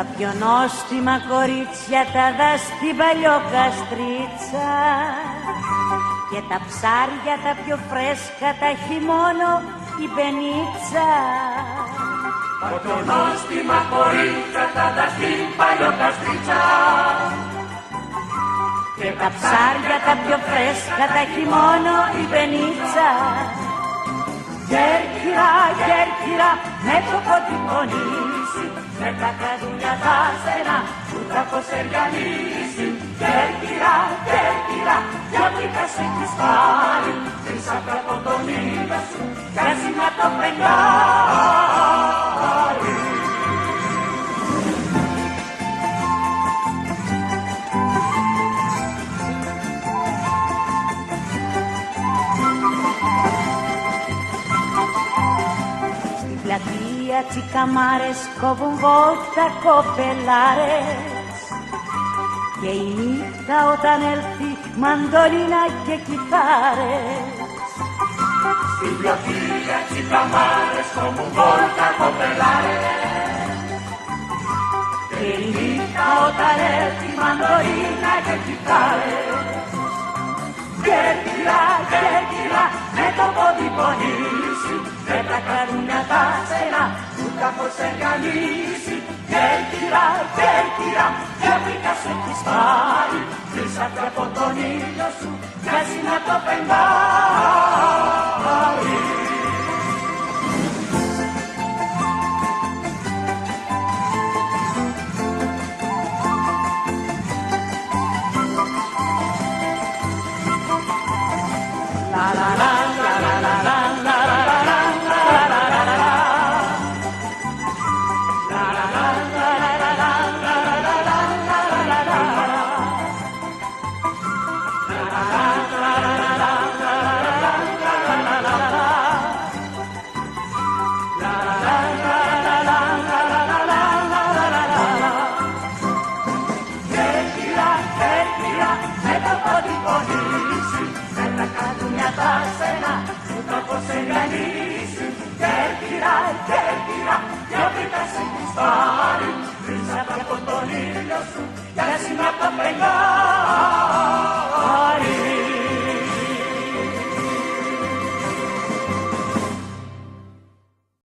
Τα πιο νόστιμα κορίτσια τα δα στην Παλιοκαστρίτσα και τα ψάρια τα πιο φρέσκα τα έχει μόνο η Πενίτσα. Τα πιο νόστιμα κορίτσια τα δα στην Παλιοκαστρίτσα και τα ψάρια τα πιο φρέσκα τα έχει μόνο η Πενίτσα. Κέρκυρα, με το ποτυπονίσι, με τα καδούλια τα στενά, που τα φωσεριανίσει. Κέρκυρα, για βρήκα σε έχεις πάρει, πίσω από τον ήλιο σου, κάζει να το πεντάρει. Πλατεία τσικαμάρες κόβουν βόλτα κοπελάρες και η νύχτα όταν έλθει μαντολίνα και κιθάρες. Στην πλατεία τσικαμάρες κόβουν βόλτα κοπελάρες και η νύχτα όταν έλθει μαντολίνα και κιθάρες. Κέρκυρα, με το πόδι πονήσει, με τα καρούνια τα στενά, που τα φωσεριανίσει. Κέρκυρα, για βρήκα σε έχεις πάρει, πίσω από τον ήλιο σου, μοιάζει να το πεντάρει.